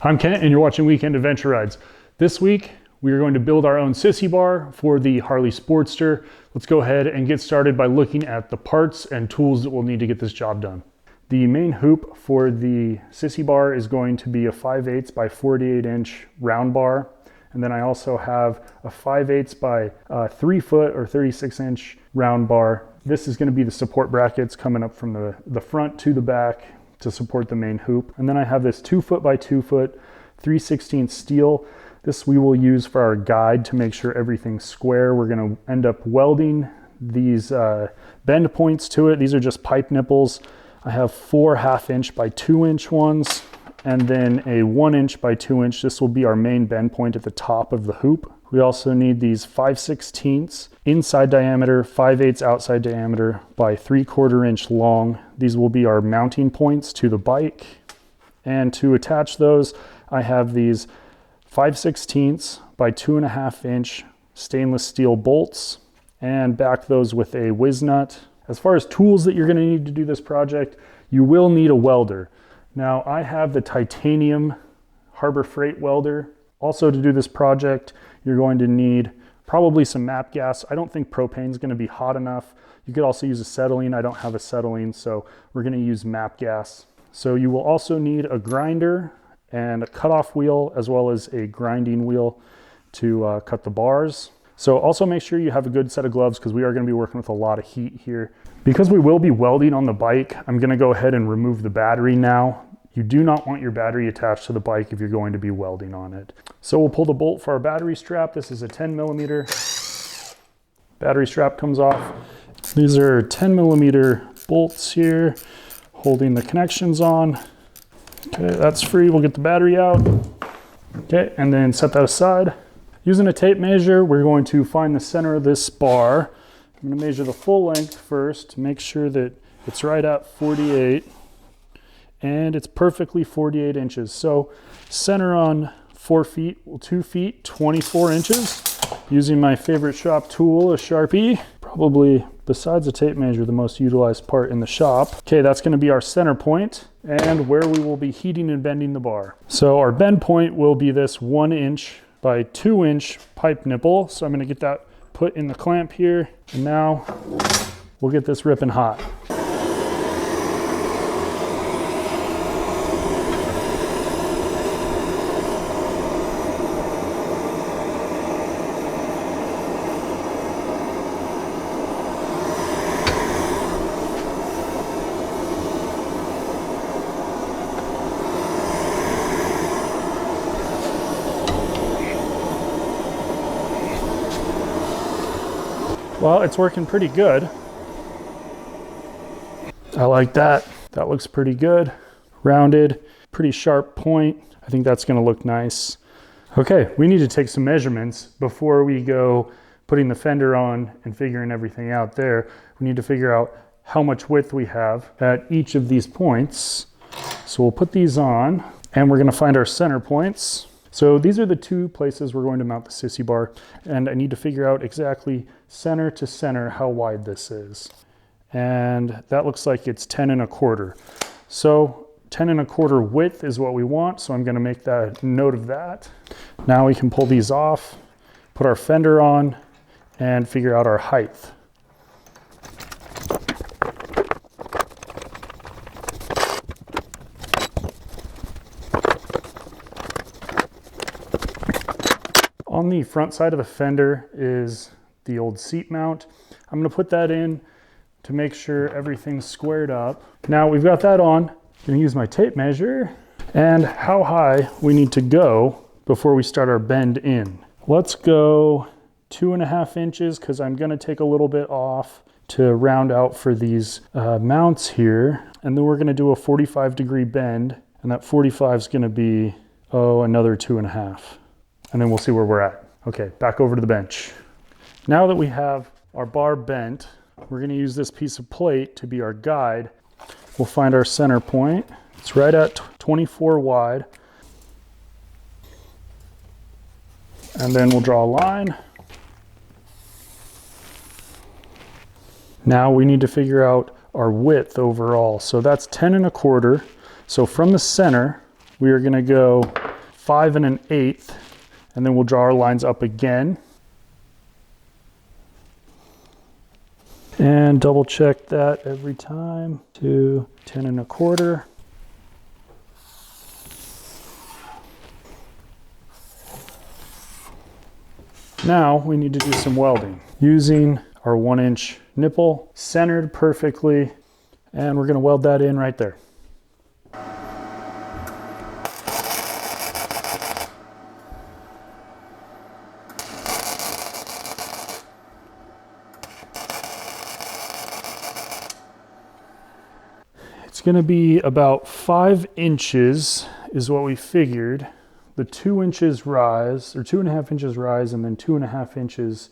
I'm Kent and you're watching Weekend Adventure Rides. This week, we are going to build our own Sissy Bar for the Harley Sportster. Let's go ahead and get started by looking at the parts and tools that we'll need to get this job done. The main hoop for the Sissy Bar is going to be a 5/8 by 48 inch round bar. And then I also have a 5/8 by 3 foot or 36 inch round bar. This is going to be the support brackets coming up from the front to the back to support the main hoop. And then I have this 2 foot by 2 foot 3/16 steel. This we will use for our guide to make sure everything's square. We're going to end up welding these bend points to it. These are just pipe nipples. I have 4 1/2 inch by 2 inch ones, and then a 1 inch by 2 inch. This will be our main bend point at the top of the hoop. We also need these 5/16 inside diameter, 5/8 outside diameter by 3/4 inch long. These will be our mounting points to the bike. And to attach those, I have these 5/16 by 2.5 inch stainless steel bolts and back those with a whiz nut. As far as tools that you're going to need to do this project, you will need a welder. Now I have the titanium Harbor Freight welder. Also to do this project, you're going to need probably some MAP gas. I don't think propane is going to be hot enough. You could also use acetylene. I don't have acetylene, so we're going to use MAP gas. So you will also need a grinder and a cutoff wheel, as well as a grinding wheel to cut the bars. So also make sure you have a good set of gloves because we are going to be working with a lot of heat here. Because we will be welding on the bike, I'm going to go ahead and remove the battery now. You do not want your battery attached to the bike if you're going to be welding on it. So we'll pull the bolt for our battery strap. This is a 10mm. Battery strap comes off. These are 10mm bolts here, holding the connections on. Okay, that's free. We'll get the battery out. Okay, and then set that aside. Using a tape measure, we're going to find the center of this bar. I'm going to measure the full length first to make sure that it's right at 48. And it's perfectly 48 inches. So center on 4 feet, 2 feet, 24 inches. Using my favorite shop tool, a Sharpie. Probably, besides a tape measure, the most utilized part in the shop. Okay, that's going to be our center point and where we will be heating and bending the bar. So our bend point will be this 1 inch by 2 inch pipe nipple. So I'm going to get that put in the clamp here. And now we'll get this ripping hot. Well, it's working pretty good. I like that. That looks pretty good. Rounded, pretty sharp point. I think that's gonna look nice. Okay, we need to take some measurements before we go putting the fender on and figuring everything out there. We need to figure out how much width we have at each of these points. So we'll put these on and we're gonna find our center points. So these are the 2 places we're going to mount the Sissy Bar, and I need to figure out exactly center to center how wide this is. And that looks like it's 10 1/4. So 10 1/4 width is what we want, so I'm going to make that note of that. Now we can pull these off, put our fender on, and figure out our height. On the front side of the fender is the old seat mount. I'm going to put that in to make sure everything's squared up. Now we've got that on. I'm going to use my tape measure and how high we need to go before we start our bend in. Let's go 2.5 inches because I'm going to take a little bit off to round out for these mounts here. And then we're going to do a 45-degree bend, and that 45 is going to be, another 2.5. And then we'll see where we're at. Okay, back over to the bench. Now that we have our bar bent, we're going to use this piece of plate to be our guide. We'll find our center point. It's right at 24 wide. And then we'll draw a line. Now we need to figure out our width overall. So that's 10 1/4. So from the center, we are going to go 5 1/8, and then we'll draw our lines up again. And double check that every time to 10 1/4. Now we need to do some welding using our 1-inch nipple, centered perfectly, and we're going to weld that in right there. It's going to be about 5 inches is what we figured. The 2 inches rise, or 2.5 inches rise, and then 2.5 inches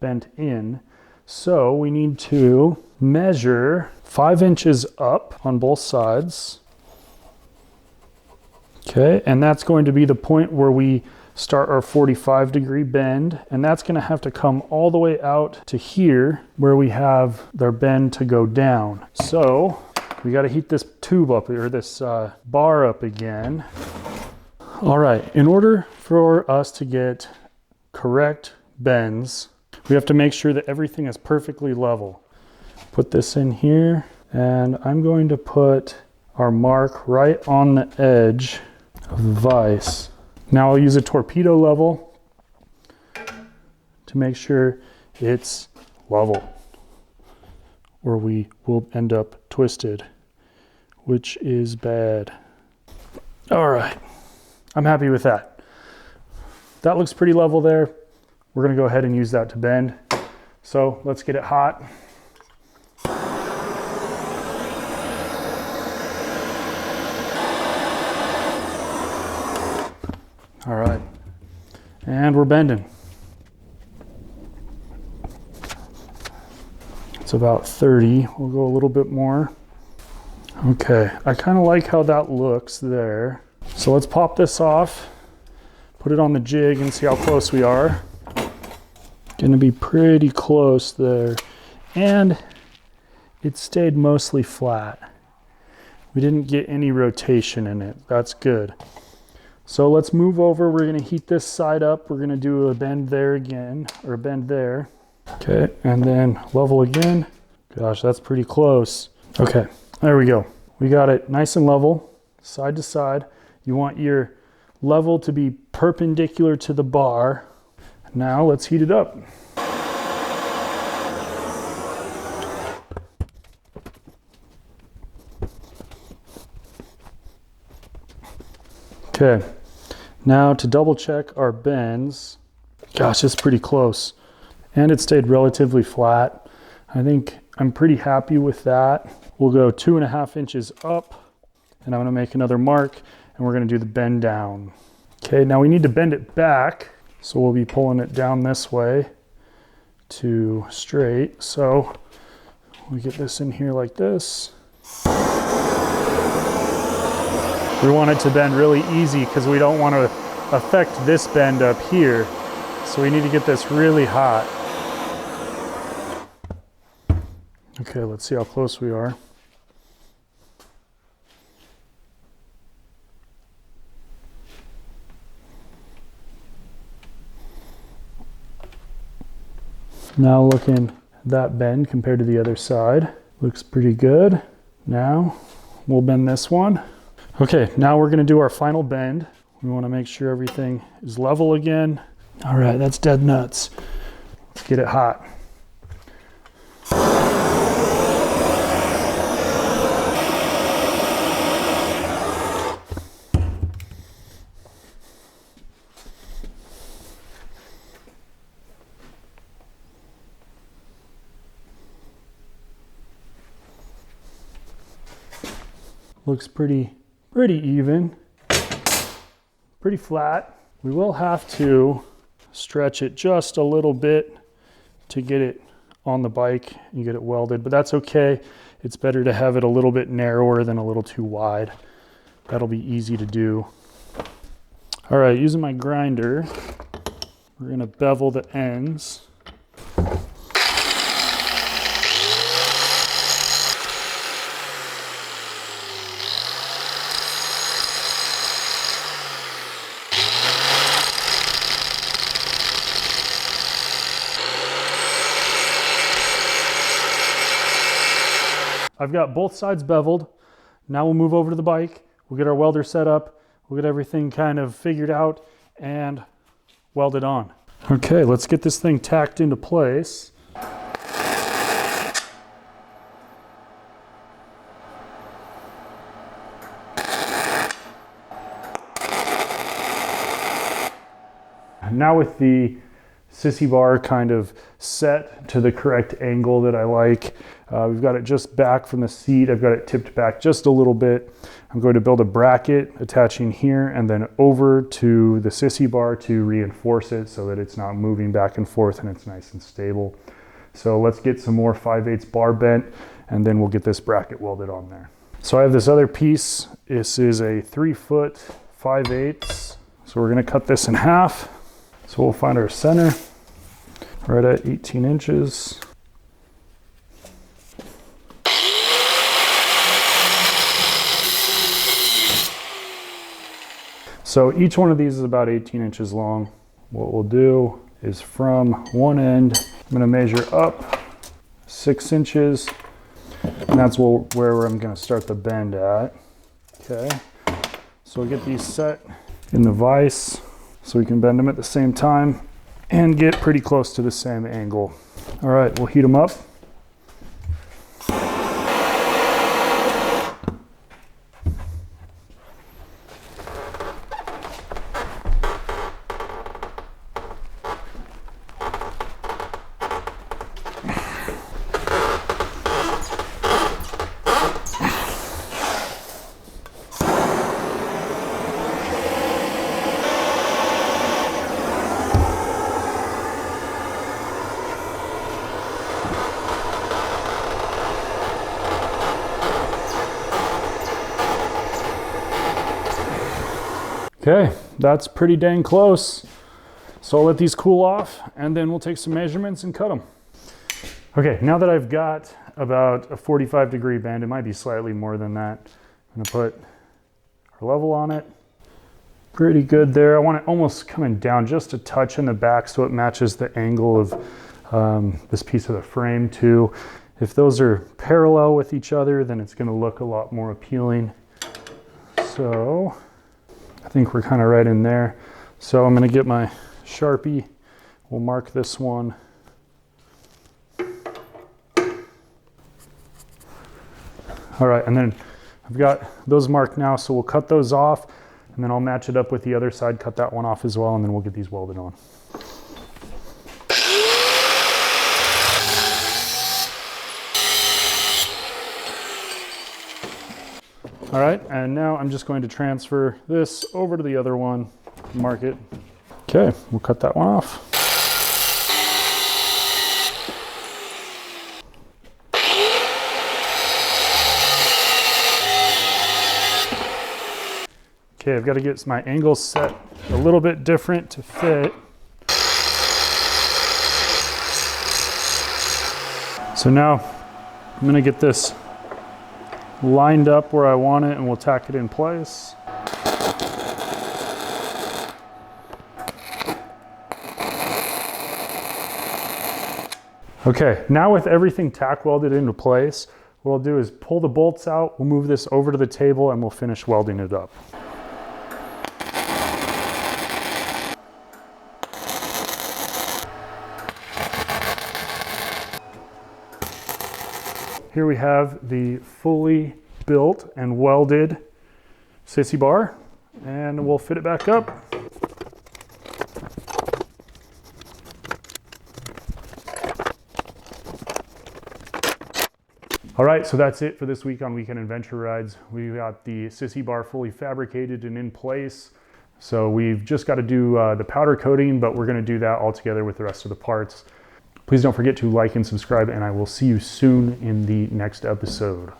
bent in. So we need to measure 5 inches up on both sides. Okay, and that's going to be the point where we start our 45-degree bend, and that's going to have to come all the way out to here where we have our bend to go down. So we got to heat this tube up, or this bar up again. All right, in order for us to get correct bends, we have to make sure that everything is perfectly level. Put this in here, and I'm going to put our mark right on the edge of the vise. Now I'll use a torpedo level to make sure it's level, or we will end up twisted, which is bad. All right, I'm happy with that. That looks pretty level there. We're gonna go ahead and use that to bend. So let's get it hot. All right, and we're bending. It's about 30. We'll go a little bit more. Okay, I kind of like how that looks there. So let's pop this off, put it on the jig, and see how close we are. Gonna be pretty close there. And it stayed mostly flat. We didn't get any rotation in it. That's good. So let's move over. We're gonna heat this side up. We're gonna do a bend there again, or a bend there. Okay, and then level again. Gosh, that's pretty close. Okay, there we go. We got it nice and level, side to side. You want your level to be perpendicular to the bar. Now let's heat it up. Okay, now to double check our bends. Gosh, it's pretty close. And it stayed relatively flat. I think I'm pretty happy with that. We'll go 2.5 inches up, and I'm gonna make another mark, and we're gonna do the bend down. Okay, now we need to bend it back, so we'll be pulling it down this way to straight. So we get this in here like this. We want it to bend really easy because we don't want to affect this bend up here. So we need to get this really hot. Okay, let's see how close we are. Now looking at that bend compared to the other side, looks pretty good. Now we'll bend this one. Okay, now we're gonna do our final bend. We wanna make sure everything is level again. All right, that's dead nuts. Let's get it hot. Looks pretty even, pretty flat. We will have to stretch it just a little bit to get it on the bike and get it welded, but that's okay. It's better to have it a little bit narrower than a little too wide. That'll be easy to do. All right, using my grinder, we're gonna bevel the ends. I've got both sides beveled. Now we'll move over to the bike. We'll get our welder set up. We'll get everything kind of figured out and weld it on. Okay, let's get this thing tacked into place. Now with the Sissy Bar kind of set to the correct angle that I like, we've got it just back from the seat. I've got it tipped back just a little bit. I'm going to build a bracket attaching here and then over to the Sissy Bar to reinforce it so that it's not moving back and forth and it's nice and stable. So let's get some more 5/8 bar bent and then we'll get this bracket welded on there. So I have this other piece. This is a 3 foot 5/8. So we're gonna cut this in half. So we'll find our center right at 18 inches. So each one of these is about 18 inches long. What we'll do is from one end, I'm gonna measure up 6 inches, and that's where I'm gonna start the bend at. Okay, so we'll get these set in the vise so we can bend them at the same time and get pretty close to the same angle. All right, we'll heat them up. Okay, that's pretty dang close. So I'll let these cool off and then we'll take some measurements and cut them. Okay, now that I've got about a 45-degree bend, it might be slightly more than that. I'm gonna put our level on it. Pretty good there. I want it almost coming down just a touch in the back so it matches the angle of this piece of the frame too. If those are parallel with each other, then it's gonna look a lot more appealing. So I think we're kind of right in there. So I'm gonna get my Sharpie. We'll mark this one. All right, and then I've got those marked now, so we'll cut those off and then I'll match it up with the other side, cut that one off as well, and then we'll get these welded on. All right, and now I'm just going to transfer this over to the other one, mark it. Okay, we'll cut that one off. Okay, I've got to get my angles set a little bit different to fit. So now I'm gonna get this lined up where I want it and we'll tack it in place. Okay, now with everything tack welded into place, what I'll do is pull the bolts out, we'll move this over to the table and we'll finish welding it up. Here we have the fully built and welded Sissy Bar, and we'll fit it back up. All right, so that's it for this week on Weekend Adventure Rides. We got the Sissy Bar fully fabricated and in place. So we've just got to do the powder coating, but we're gonna do that all together with the rest of the parts. Please don't forget to like and subscribe, and I will see you soon in the next episode.